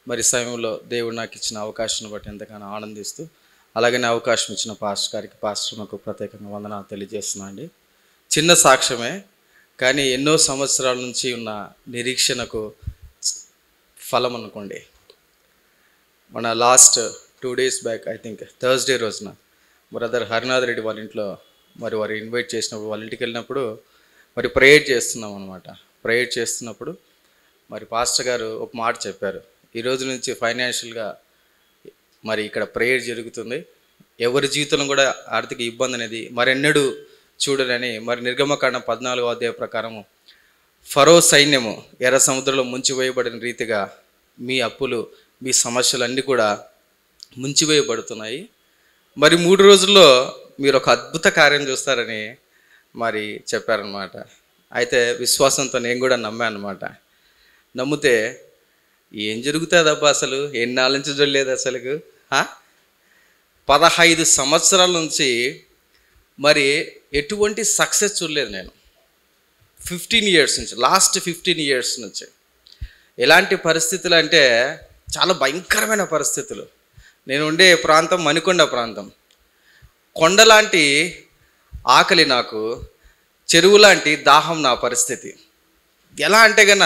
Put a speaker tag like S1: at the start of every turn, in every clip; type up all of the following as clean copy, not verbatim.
S1: మరి సమయంలో దేవుడు నాకు ఇచ్చిన అవకాశాన్ని బట్టి ఎంతగానో ఆనందిస్తూ, అలాగనే అవకాశం ఇచ్చిన పాస్టర్ గారికి, పాస్టర్లకు ప్రత్యేకంగా వందనాలు తెలియజేస్తున్నా అండి. చిన్న సాక్ష్యమే, కానీ ఎన్నో సంవత్సరాల నుంచి ఉన్న నిరీక్షణకు ఫలం అనుకోండి. మన last 2 days back, I think Thursday రోజున బ్రదర్ హరినాథ్ రెడ్డి వాళ్ళ ఇంట్లో మరి వారు ఇన్వైట్ చేసినప్పుడు, వాళ్ళ ఇంటికి వెళ్ళినప్పుడు మరి ప్రేయర్ చేస్తున్నాం అనమాట. ప్రేయర్ చేస్తున్నప్పుడు మరి పాస్టర్ గారు ఒక మాట చెప్పారు, ఈ రోజు నుంచి ఫైనాన్షియల్గా మరి ఇక్కడ ప్రేయర్ జరుగుతుంది, ఎవరి జీవితంలో కూడా ఆర్థిక ఇబ్బంది అనేది మరెన్నడూ చూడరని. మరి నిర్గమకాండం 14వ అధ్యాయం ప్రకారము ఫరో సైన్యము ఎర్ర సముద్రంలో ముంచివేయబడిన రీతిగా మీ అప్పులు, మీ సమస్యలన్నీ కూడా ముంచివేయబడుతున్నాయి. మరి 3 రోజుల్లో మీరు ఒక అద్భుత కార్యం చూస్తారని మరి చెప్పారనమాట. అయితే విశ్వాసంతో నేను కూడా నమ్మాను అనమాట. నమ్మితే ఏం జరుగుతుందబ్బా, అసలు ఎన్నాళ్ళ నుంచి చూడలేదు అసలు. 15 సంవత్సరాల నుంచి మరి ఎటువంటి సక్సెస్ చూడలేదు నేను. 15 years నుంచి, లాస్ట్ 15 years నుంచి ఎలాంటి పరిస్థితులు అంటే చాలా భయంకరమైన పరిస్థితులు. నేను ఉండే ప్రాంతం మణికొండ ప్రాంతం. కొండలాంటి ఆకలి నాకు, చెరువు లాంటి దాహం నా పరిస్థితి. ఎలా అంటే గన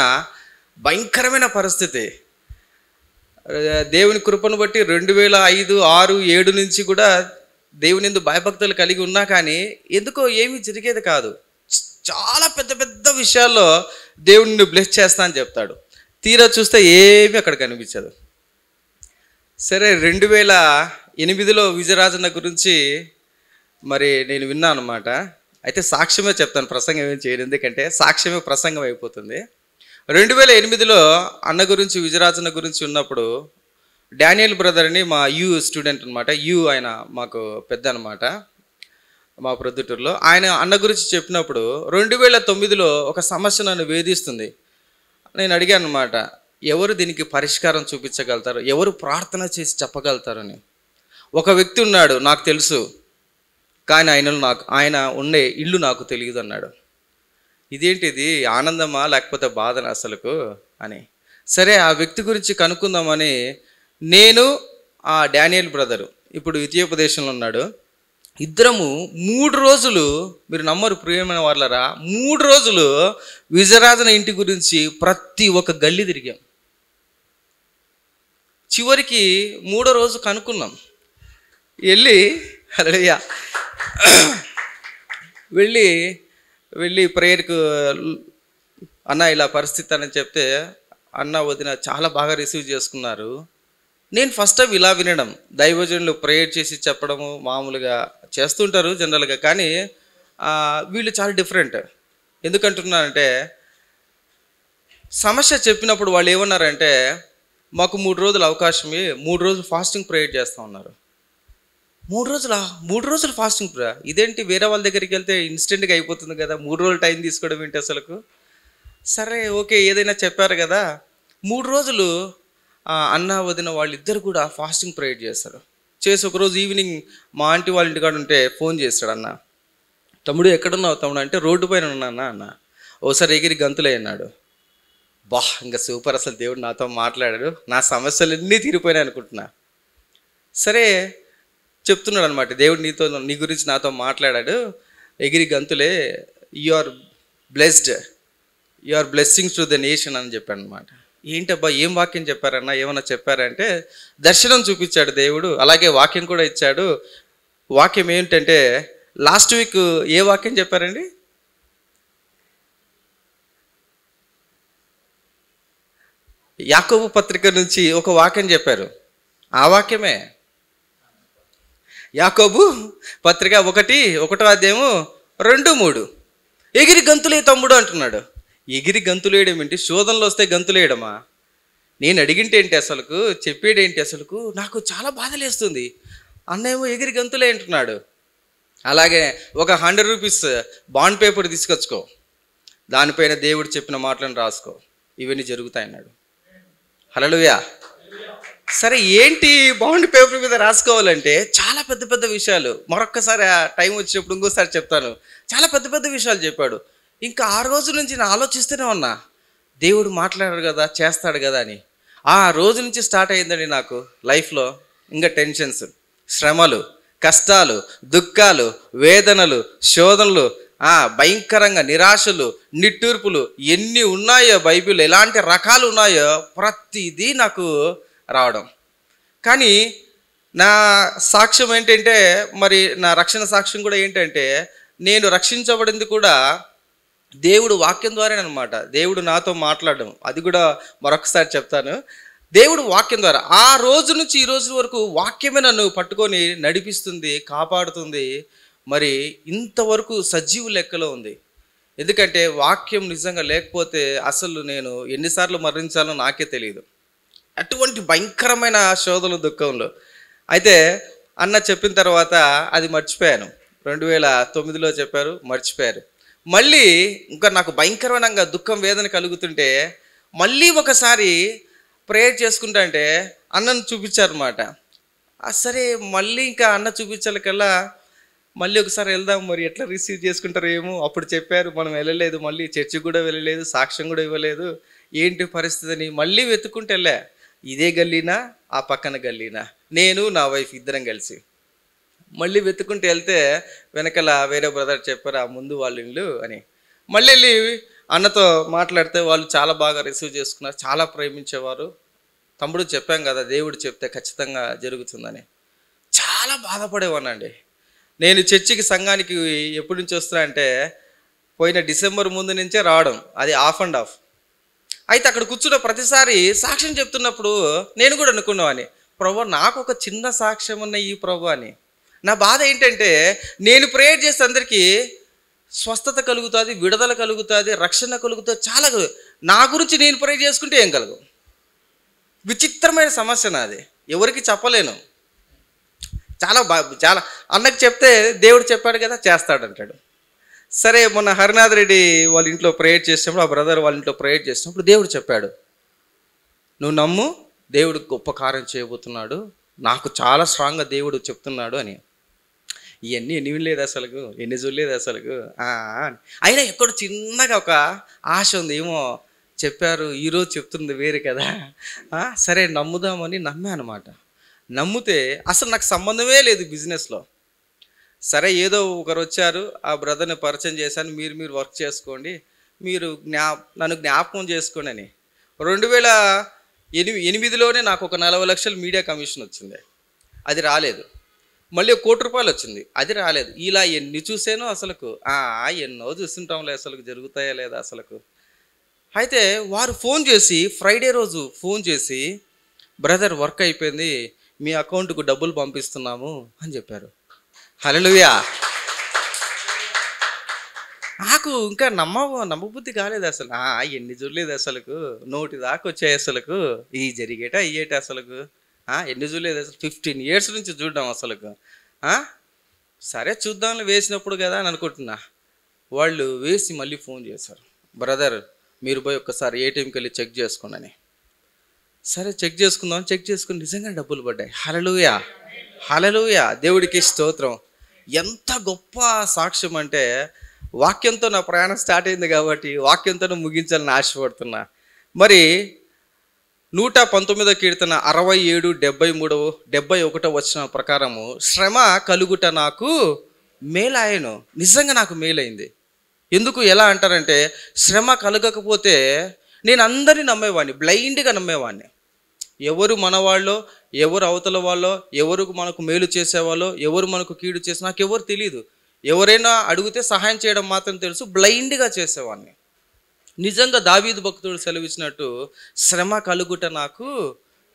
S1: భయంకరమైన పరిస్థితి. దేవుని కృపను బట్టి 2005, 6, 7 నుంచి కూడా దేవుని యందు భయభక్తులు కలిగి ఉన్నా కానీ ఎందుకో ఏమీ జరిగేది కాదు. చాలా పెద్ద పెద్ద విషయాల్లో దేవుడిని బ్లెస్ చేస్తా అని చెప్తాడు, తీరా చూస్తే ఏమీ అక్కడ కనిపించదు. సరే, 2008లో విజయరాజన్న గురించి మరి నేను విన్నాను అనమాట. అయితే సాక్ష్యమే చెప్తాను, ప్రసంగం ఏం చేయను, ఎందుకంటే సాక్ష్యమే ప్రసంగం అయిపోతుంది. 2008లో అన్న గురించి, విజయరాజన్న గురించి ఉన్నప్పుడు డానియల్ బ్రదర్ అని మా స్టూడెంట్ అనమాట. ఆయన మాకు పెద్ద అనమాట, మా ప్రొద్దుటూరులో. ఆయన అన్న గురించి చెప్పినప్పుడు 2009లో ఒక సమస్య నన్ను వేధిస్తుంది. నేను అడిగాను అనమాట, ఎవరు దీనికి పరిష్కారం చూపించగలుగుతారు, ఎవరు ప్రార్థన చేసి చెప్పగలుగుతారని. ఒక వ్యక్తి ఉన్నాడు, నాకు తెలుసు, కానీ ఆయన ఉండే ఇల్లు నాకు తెలియదు అన్నాడు. ఇదేంటిది, ఆనందమా లేకపోతే బాధనా అసలుకు అని. సరే, ఆ వ్యక్తి గురించి కనుక్కుందామని నేను, ఆ డానియల్ బ్రదరు ఇప్పుడు విద్యోపదేశంలో ఉన్నాడు, ఇద్దరము 3 రోజులు, మీరు నమ్మరు ప్రియమైన వాళ్ళరా, 3 రోజులు విజయరాజన ఇంటి గురించి ప్రతి ఒక్క గల్లీ తిరిగాం. చివరికి 3వ రోజు కనుక్కున్నాం. వెళ్ళి ప్రేయర్కు అన్న ఇలా పరిస్థితి అని చెప్తే అన్న వదిన చాలా బాగా రిసీవ్ చేసుకున్నారు. నేను ఫస్ట్ టైం ఇలా వినడం, దైవజనులు ప్రేయర్ చేసి చెప్పడము మామూలుగా చేస్తుంటారు జనరల్గా, కానీ వీళ్ళు చాలా డిఫరెంట్. ఎందుకంటున్నానంటే, సమస్య చెప్పినప్పుడు వాళ్ళు ఏమన్నారంటే, మాకు 3 రోజులు అవకాశమే, 3 రోజులు ఫాస్టింగ్ ప్రేయర్ చేస్తూ ఉన్నారు. 3 రోజులు ఫాస్టింగ్ ప్రేయర్, ఇదేంటి, వేరే వాళ్ళ దగ్గరికి వెళ్తే ఇన్స్టెంట్గా అయిపోతుంది కదా, 3 రోజులు టైం తీసుకోవడం ఏంటి అసలుకు. సరే, ఓకే, ఏదైనా చెప్పారు కదా. 3 రోజులు అన్న వదిన వాళ్ళిద్దరు కూడా ఫాస్టింగ్ ప్రేయర్ చేస్తారు. చేసి ఒకరోజు ఈవినింగ్ మా ఆంటీ వాళ్ళ ఇంటికాడ ఉంటే ఫోన్ చేస్తాడు, అన్న తమ్ముడు ఎక్కడున్నావు తమ్ముడు అంటే, రోడ్డు పైన ఉన్నా అన్న. ఓసారి ఎగిరి గంతులే అన్నాడు. ఇంకా సూపర్, అసలు దేవుడు నాతో మాట్లాడాడు, నా సమస్యలన్నీ తీరిపోయినాయి అనుకుంటున్నా. సరే, చెప్తున్నాడు అనమాట, దేవుడు నీ గురించి నాతో మాట్లాడాడు, ఎగిరి గంతులే, you are blessed, you are blessings to the nation అని చెప్పాడు అనమాట. ఏంటబ్బా, ఏం వాక్యం చెప్పారన్నా, ఏమన్నా చెప్పారంటే దర్శనం చూపించాడు దేవుడు, అలాగే వాక్యం కూడా ఇచ్చాడు. వాక్యం ఏంటంటే, లాస్ట్ వీక్ ఏ వాక్యం చెప్పారండి, యాకోబు పత్రిక నుంచి ఒక వాక్యం చెప్పారు. ఆ వాక్యమే యాకోబు పత్రిక 1వ అధ్యాయము 2, 3. ఎగిరి గంతులే తమ్ముడు అంటున్నాడు. ఎగిరి గంతులేయడం ఏంటి, శోధనలో వస్తే గంతులేయడమా? నేను అడిగింటే ఏంటి అసలుకు, చెప్పేడేంటి అసలుకు, నాకు చాలా బాధలేస్తుంది. అన్నేమో ఎగిరి గంతులే అంటున్నాడు. అలాగే ఒక 100 రూపీస్ బాండ్ పేపర్ తీసుకొచ్చుకో, దానిపైన దేవుడు చెప్పిన మాటలను రాసుకో, ఇవన్నీ జరుగుతాయి అన్నాడు. హల్లెలూయా. సరే, ఏంటి బాండ్ పేపర్ మీద రాసుకోవాలంటే చాలా పెద్ద పెద్ద విషయాలు, మరొక్కసారి టైం వచ్చినప్పుడు ఇంకోసారి చెప్తాను, చాలా పెద్ద పెద్ద విషయాలు చెప్పాడు. ఇంకా 6 రోజుల నుంచి నేను ఆలోచిస్తూనే ఉన్నా, దేవుడు మాట్లాడాడు కదా, చేస్తాడు కదా అని. ఆ రోజు నుంచి స్టార్ట్ అయ్యిందండి నాకు లైఫ్లో ఇంకా టెన్షన్స్, శ్రమలు, కష్టాలు, దుఃఖాలు, వేదనలు, శోధనలు, భయంకరంగా నిరాశలు, నిట్టూర్పులు ఎన్ని ఉన్నాయో, బైబిల్ ఎలాంటి రకాలు ఉన్నాయో ప్రతిదీ నాకు రావడం. కానీ నా సాక్ష్యం ఏంటంటే, మరి నా రక్షణ సాక్ష్యం కూడా ఏంటంటే, నేను రక్షించబడింది కూడా దేవుడు వాక్యం ద్వారానే అనమాట. దేవుడు నాతో మాట్లాడడం, అది కూడా మరొకసారి చెప్తాను. దేవుడు వాక్యం ద్వారా ఆ రోజు నుంచి ఈ రోజు వరకు వాక్యమే నన్ను పట్టుకొని నడిపిస్తుంది, కాపాడుతుంది. మరి ఇంతవరకు సజీవు లెక్కలో ఉంది. ఎందుకంటే వాక్యం నిజంగా లేకపోతే అసలు నేను ఎన్నిసార్లు మరణించాలో నాకే తెలియదు. అటువంటి భయంకరమైన శోధనలు, దుఃఖంలో. అయితే అన్న చెప్పిన తర్వాత అది మర్చిపోయాను. 2009లో చెప్పారు, మర్చిపోయారు. మళ్ళీ ఇంకా నాకు భయంకరమైన దుఃఖం, వేదన కలుగుతుంటే మళ్ళీ ఒకసారి ప్రేయర్ చేసుకుంటా అంటే అన్నను చూపించారన్నమాట. సరే మళ్ళీ ఇంకా అన్న చూపించాలకల్లా మళ్ళీ ఒకసారి వెళ్దాం, మరి ఎట్లా రిసీవ్ చేసుకుంటారు ఏమో. అప్పుడు చెప్పారు మనం వెళ్ళలేదు, మళ్ళీ చర్చికి కూడా వెళ్ళలేదు, సాక్ష్యం కూడా ఇవ్వలేదు, ఏంటి పరిస్థితి అని మళ్ళీ వెతుక్కుంటూ వెళ్ళా. ఇదే గల్లీనా, ఆ పక్కన గల్లీనా, నేను నా వైఫ్ ఇద్దరం కలిసి మళ్ళీ వెతుక్కుంటూ వెళ్తే వెనకాల వేరే బ్రదర్ చెప్పారు, ఆ ముందు వాళ్ళ ఇల్లు అని. మళ్ళీ వెళ్ళి అన్నతో మాట్లాడితే వాళ్ళు చాలా బాగా రిసీవ్ చేసుకున్నారు, చాలా ప్రేమించేవారు. తమ్ముడు చెప్పాం కదా, దేవుడు చెప్తే ఖచ్చితంగా జరుగుతుందని. చాలా బాధపడేవానండి. నేను చర్చికి, సంఘానికి ఎప్పటి నుంచి వస్తున్నా అంటే పోయిన డిసెంబర్ ముందు నుంచే రావడం, అది ఆఫ్ అండ్ ఆఫ్. అయితే అక్కడ కూర్చున్న ప్రతిసారి సాక్ష్యం చెప్తున్నప్పుడు నేను కూడా అనుకున్నావని, ప్రభు నాకు ఒక చిన్న సాక్ష్యం ఉన్న ఈ ప్రభు అని. నా బాధ ఏంటంటే నేను ప్రేయర్ చేస్తే అందరికీ స్వస్థత కలుగుతుంది, విడుదల కలుగుతుంది, రక్షణ కలుగుతుంది, చాలా నా గురించి నేను ప్రేయర్ చేసుకుంటే ఏం కలగదు. విచిత్రమైన సమస్య నాది, ఎవరికి చెప్పలేను. చాలా అన్నకు చెప్తే దేవుడు చెప్పాడు కదా చేస్తాడంటాడు. సరే మొన్న హరినాథ్ రెడ్డి వాళ్ళ ఇంట్లో ప్రేయర్ చేసినప్పుడు, ఆ బ్రదర్ వాళ్ళ ఇంట్లో ప్రేయర్ చేసినప్పుడు దేవుడు చెప్పాడు, నువ్వు నమ్ము, దేవుడు గొప్ప కార్యం చేయబోతున్నాడు, నాకు చాలా స్ట్రాంగ్గా దేవుడు చెప్తున్నాడు అని. ఇవన్నీ ఎన్ని వినలేదు అసలుకు, ఎన్ని చూడలేదు అసలుకు. అయినా ఎక్కడ చిన్నగా ఒక ఆశ ఉంది, ఏమో చెప్పారు ఈరోజు చెప్తుంది వేరే కదా, సరే నమ్ముదామని నమ్మా అనమాట. నమ్మితే అసలు నాకు సంబంధమే లేదు బిజినెస్లో. సరే ఏదో ఒకరు వచ్చారు, ఆ బ్రదర్ని పరిచయం చేశాను, మీరు వర్క్ చేసుకోండి, మీరు నన్ను జ్ఞాపకం చేసుకోండి అని. 2008లోనే నాకు ఒక 40 లక్షలు మీడియా కమిషన్ వచ్చింది, అది రాలేదు. మళ్ళీ 1 కోటి రూపాయలు వచ్చింది, అది రాలేదు. ఇలా ఎన్ని చూసానో అసలుకు, ఎన్నో చూస్తుంటాంలే, అసలు జరుగుతాయా లేదా అసలుకు. అయితే వారు ఫోన్ చేసి, ఫ్రైడే రోజు ఫోన్ చేసి, బ్రదర్ వర్క్ అయిపోయింది, మీ అకౌంట్కు డబ్బులు పంపిస్తున్నాము అని చెప్పారు. హల్లెలూయా. నాకు ఇంకా నమ్మబుద్ధి కాలేదు అసలు. ఎన్ని చూడలేదు అసలుకు, నోటి దాకా వచ్చాయి అసలుకు, ఈ జరిగేట అయ్యేట అసలుకు. ఎన్ని చూడలేదు అసలు, 15 years నుంచి చూడడం అసలుకు. సరే చూద్దాం వేసినప్పుడు కదా అని అనుకుంటున్నా. వాళ్ళు వేసి మళ్ళీ ఫోన్ చేశారు, బ్రదర్ మీరు పోయి ఒక్కసారి ఏటీఎంకి వెళ్ళి చెక్ చేసుకోండి అని. సరే చెక్ చేసుకుందాం, చెక్ చేసుకుని నిజంగా డబ్బులు పడ్డాయి. హల్లెలూయా, హల్లెలూయా, దేవుడికి స్తోత్రం. ఎంత గొప్ప సాక్ష్యం అంటే, వాక్యంతో నా ప్రయాణం స్టార్ట్ అయింది కాబట్టి వాక్యంతో ముగించాలని ఆశపడుతున్నా. మరి 119వ కీర్తన 67, 73, 71 వచనం ప్రకారము, శ్రమ కలుగుట నాకు మేలాయను. నిజంగా నాకు మేలైంది. ఎందుకు, ఎలా అంటారంటే, శ్రమ కలగకపోతే నేను అందరినీ నమ్మేవాడిని, బ్లైండ్గా నమ్మేవాడిని. ఎవరు మనవాళ్ళో, ఎవరు అవతల వాళ్ళో, ఎవరు మనకు మేలు చేసేవాళ్ళో, ఎవరు మనకు కీడు చేసే నాకు ఎవరు తెలియదు. ఎవరైనా అడిగితే సహాయం చేయడం మాత్రం తెలుసు, బ్లైండ్గా చేసేవాడిని. నిజంగా దావీదు భక్తుడు సెలవిచ్చినట్టు, శ్రమ కలుగుట నాకు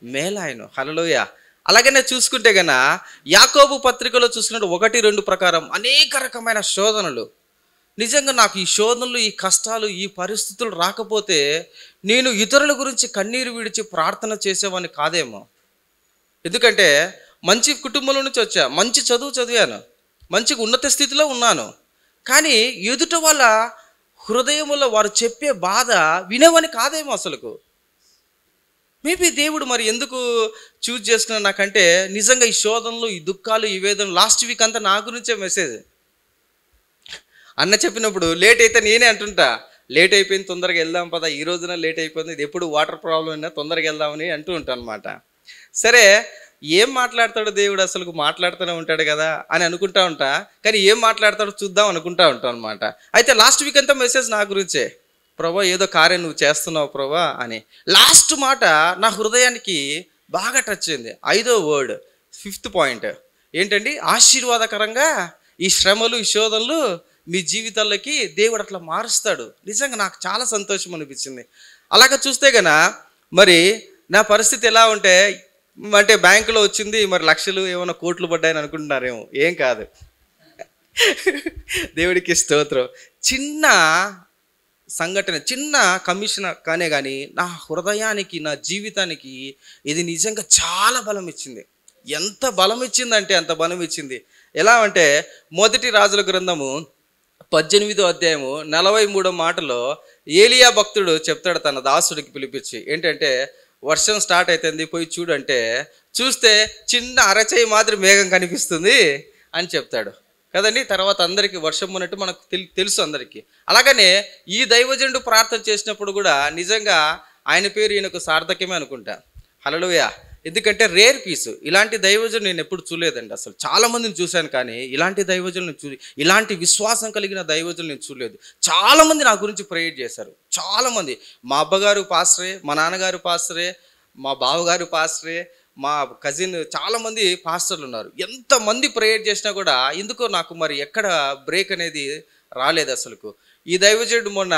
S1: మేలాయను. హల్లెలూయా. అలాగనే చూసుకుంటే గన యాకోబు పత్రికలో చూసుకున్నట్టు 1-2 ప్రకారం అనేక రకమైన శోధనలు. నిజంగా నాకు ఈ శోధనలు, ఈ కష్టాలు, ఈ పరిస్థితులు రాకపోతే నేను ఇతరుల గురించి కన్నీరు విడిచి ప్రార్థన చేసేవాడిని కాదేమో. ఎందుకంటే మంచి కుటుంబంలో నుంచి వచ్చా, మంచి చదువు చదివాను, మంచి ఉన్నత స్థితిలో ఉన్నాను. కానీ ఎదుట వాళ్ళ హృదయంలో వారు చెప్పే బాధ వినేవని కాదేమో అసలుకు. మేబీ దేవుడు మరి ఎందుకు చూజ్ చేసుకున్నా నాకంటే, నిజంగా ఈ శోధనలు, ఈ దుఃఖాలు, ఈ వేదనలు లాస్ట్ వీక్ అంతా నా గురించే మెసేజ్. అన్న చెప్పినప్పుడు లేట్ అయితే నేనే అంటుంటా, లేట్ అయిపోయింది, తొందరగా వెళ్దాం పదా, ఈ రోజున లేట్ అయిపోయింది, ఇది ఎప్పుడు వాటర్ ప్రాబ్లం అయినా తొందరగా వెళ్దామని అంటూ ఉంటాను అనమాట. సరే, ఏం మాట్లాడతాడు దేవుడు, అసలు మాట్లాడుతూనే ఉంటాడు కదా అని అనుకుంటా ఉంటా, కానీ ఏం మాట్లాడతాడో చూద్దాం అనుకుంటా ఉంటాం అనమాట. అయితే లాస్ట్ వీక్ అంతా మెసేజ్ నా గురించే, ప్రభా ఏదో కార్యం నువ్వు చేస్తున్నావు ప్రభా అని. లాస్ట్ మాట నా హృదయానికి బాగా టచ్ అయింది. 5వ వర్డ్, 5th పాయింట్ ఏంటండి, ఆశీర్వాదకరంగా ఈ శ్రమలు ఈ శోధనలు మీ జీవితాల్లోకి దేవుడు అట్లా మారుస్తాడు. నిజంగా నాకు చాలా సంతోషం అనిపించింది. అలాగ చూస్తే గన మరి నా పరిస్థితి ఎలా ఉంటే, అంటే బ్యాంకులో వచ్చింది మరి లక్షలు ఏమైనా కోట్లు పడ్డాయని అనుకుంటున్నారేమో, ఏం కాదు. దేవుడికి స్తోత్రం. చిన్న సంఘటన, చిన్న కమిషన్ కానీ నా హృదయానికి నా జీవితానికి ఇది నిజంగా చాలా బలం ఇచ్చింది. ఎంత బలం ఇచ్చిందంటే అంత బలం ఇచ్చింది. ఎలా అంటే మొదటి రాజుల గ్రంథము 18వ అధ్యాయము 43వ మాటలో ఏలియా భక్తుడు చెప్తాడు తన దాసుడికి పిలిపించి, ఏంటంటే వర్షం స్టార్ట్ అవుతుంది పోయి చూడంటే, చూస్తే చిన్న అరచేయి మాదిరి మేఘం కనిపిస్తుంది అని చెప్తాడు కదండి. తర్వాత అందరికీ వర్షం ఉన్నట్టు మనకు తెలుసు అందరికీ. అలాగనే ఈ దైవజనుడు ప్రార్థన చేసినప్పుడు కూడా నిజంగా ఆయన పేరు ఈయనకు సార్థక్యమే అనుకుంటా. హల్లెలూయా. ఎందుకంటే రేర్ పీస్, ఇలాంటి దైవజనులు నేను ఎప్పుడు చూడలేదండి. అసలు చాలామందిని చూశాను కానీ ఇలాంటి దైవజనులను ఇలాంటి విశ్వాసం కలిగిన దైవజనులు నేను చూడలేదు. చాలామంది నా గురించి ప్రేయర్ చేశారు, చాలామంది. మా అబ్బగారు పాస్టరే, మా నాన్నగారు పాస్టరే, మా బావగారు పాస్టరే, మా కజిన్ చాలామంది పాస్టర్లు ఉన్నారు. ఎంతమంది ప్రేయర్ చేసినా కూడా ఎందుకో నాకు మరి ఎక్కడ బ్రేక్ అనేది రాలేదు అసలుకు. ఈ దైవజనుడు మొన్న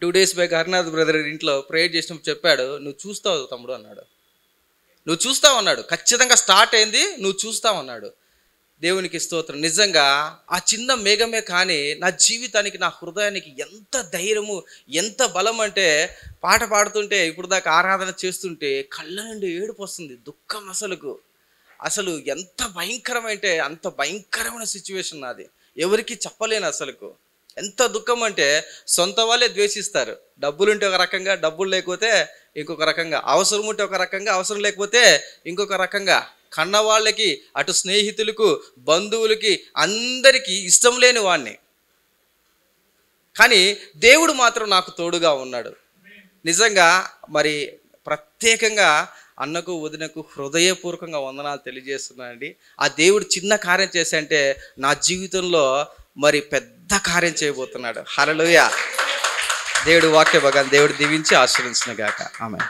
S1: 2 days బ్యాక్ హరినాథ్ బ్రదర్ ఇంట్లో ప్రేయర్ చేసినప్పుడు చెప్పాడు, నువ్వు చూస్తావు తమ్ముడు అన్నాడు. నువ్వు చూస్తావు అన్నాడు. ఖచ్చితంగా స్టార్ట్ అయింది, నువ్వు చూస్తావు అన్నాడు. దేవునికి స్తోత్రం. నిజంగా ఆ చిన్న మేఘమే కానీ నా జీవితానికి నా హృదయానికి ఎంత ధైర్యము ఎంత బలం అంటే, పాట పాడుతుంటే ఇప్పుడు దాకా ఆరాధన చేస్తుంటే కళ్ళ నుండి ఏడుపు వస్తుంది, దుఃఖం. అసలు ఎంత భయంకరమంటే అంత భయంకరమైన సిచ్యువేషన్ నాది, ఎవరికి చెప్పలేను అసలుకు. ఎంత దుఃఖం అంటే సొంత వాళ్ళే ద్వేషిస్తారు. డబ్బులుంటే ఒక రకంగా, డబ్బులు లేకపోతే ఇంకొక రకంగా, అవసరం ఉంటే ఒక రకంగా, అవసరం లేకపోతే ఇంకొక రకంగా. కన్న వాళ్ళకి, అటు స్నేహితులకు, బంధువులకి, అందరికీ ఇష్టం లేని వాడిని, కానీ దేవుడు మాత్రం నాకు తోడుగా ఉన్నాడు. నిజంగా మరి ప్రత్యేకంగా అన్నకు వదినకు హృదయపూర్వకంగా వందనాలు తెలియజేస్తున్నానండి. ఆ దేవుడు చిన్న కార్యం చేశాంటే నా జీవితంలో మరి పెద్ద కార్యం చేయబోతున్నాడు. హల్లెలూయా. దేవుడు వాక్య భాగాన్ని దేవుడు దీవించి ఆశీర్వదించును గాక. ఆమేన్.